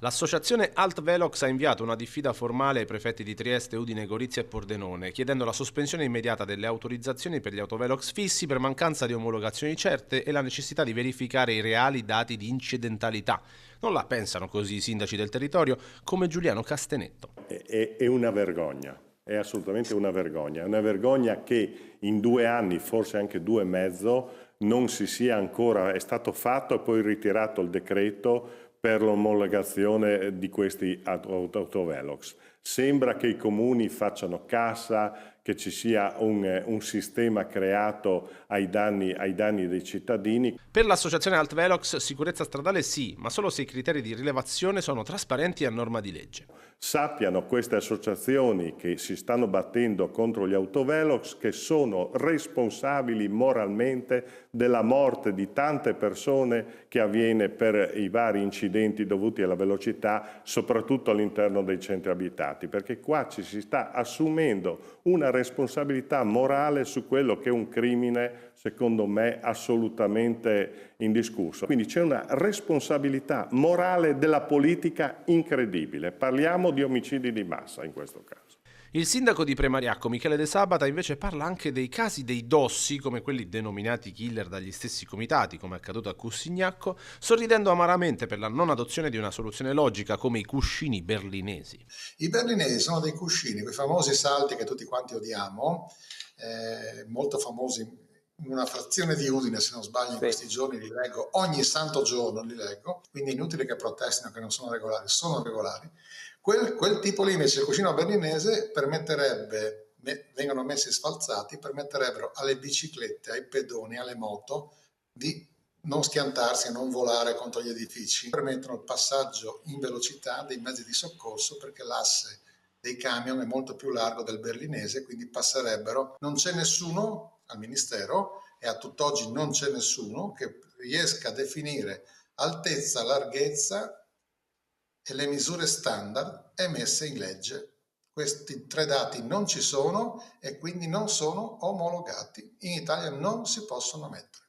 L'associazione Alt Velox ha inviato una diffida formale ai prefetti di Trieste, Udine, Gorizia e Pordenone, chiedendo la sospensione immediata delle autorizzazioni per gli autovelox fissi per mancanza di omologazioni certe e la necessità di verificare i reali dati di incidentalità. Non la pensano così i sindaci del territorio, come Giuliano Castenetto. È una vergogna, è assolutamente una vergogna che in 2 anni, forse anche 2 e mezzo, non si sia ancora, è stato fatto e poi ritirato il decreto per l'omologazione di questi autovelox. Sembra che i comuni facciano cassa, che ci sia un sistema creato ai danni dei cittadini. Per l'associazione Alt Velox sicurezza stradale sì, ma solo se i criteri di rilevazione sono trasparenti e a norma di legge. Sappiano queste associazioni che si stanno battendo contro gli autovelox che sono responsabili moralmente della morte di tante persone che avviene per i vari incidenti dovuti alla velocità, soprattutto all'interno dei centri abitati, perché qua ci si sta assumendo una responsabilità morale su quello che è un crimine, secondo me, assolutamente indiscusso. Quindi c'è una responsabilità morale della politica incredibile. Parliamo di omicidi di massa in questo caso. Il sindaco di Premariacco, Michele De Sabata, invece parla anche dei casi dei dossi, come quelli denominati killer dagli stessi comitati, come è accaduto a Cussignacco, sorridendo amaramente per la non adozione di una soluzione logica come i cuscini berlinesi. I berlinesi sono dei cuscini, quei famosi salti che tutti quanti odiamo, molto famosi. Una frazione di Udine, se non sbaglio, in questi giorni li leggo, ogni santo giorno li leggo, quindi è inutile che protestino che non sono regolari. Quel tipo lì invece, il cuscino berlinese, permetterebbe, vengono messi sfalzati, permetterebbero alle biciclette, ai pedoni, alle moto di non schiantarsi e non volare contro gli edifici, permettono il passaggio in velocità dei mezzi di soccorso perché l'asse dei camion è molto più largo del berlinese, quindi passerebbero. Non c'è nessuno al Ministero e a tutt'oggi non c'è nessuno che riesca a definire altezza, larghezza e le misure standard emesse in legge. Questi 3 dati non ci sono e quindi non sono omologati. In Italia non si possono mettere.